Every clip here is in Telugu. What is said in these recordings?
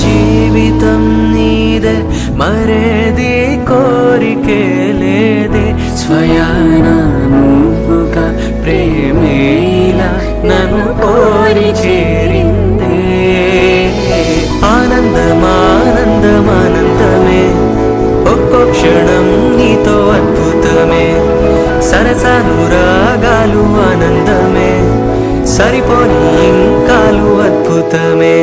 జీవితం నీదే మరేది కోరికే లేదే స్వయాన నువ్వుగా ప్రేమే ఇలా నన్ను కోరి చేరిందే ఆనందమానందమానందమే ఒక్కో క్షణం నీతో అద్భుతమే సరసానురాగాలు ఆనందమే సరిపోని ఇంకాలు అద్భుతమే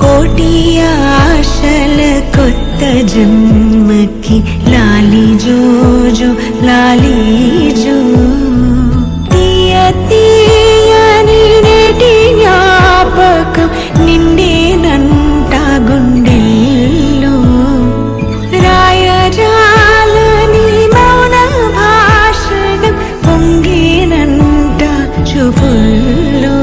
కోటి ఆశల కొత్త జన్మకి లాలి జోజో లాలి జో తీయ తీయని నేటి జ్ఞాపకం నిండేనంట గుండెల్లో రాయజాలని మౌన భాషణం పొంగేనంట చూపుల్లో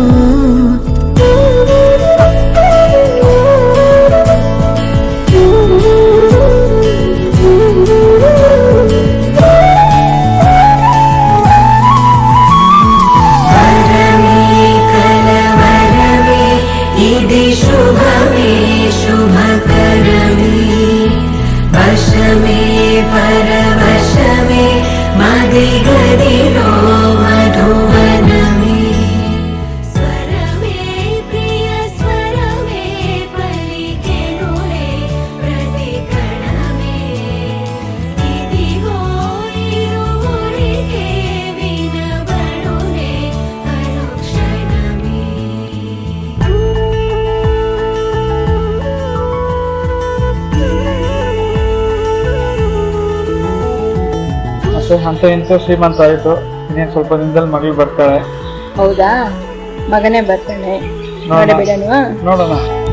పరవశమే మది గదిలో మధువనమే స్వరమే ప్రియ స్వరమే పలికెనులే ప్రతి కణమే ఇదిగో ఇరువురికే వినబడునే అనుక్షణమే ಅಂತ ಇಂತ ಶ್ರೀಮಂತ ಆಯ್ತು ಇನ್ನೇನು ಸ್ವಲ್ಪ ದಿನದಲ್ಲಿ ಮಗಳು ಬರ್ತಾಳೆ. ಹೌದಾ? ಮಗನೇ ಬರ್ತಾನೆ, ನೋಡೋಣ.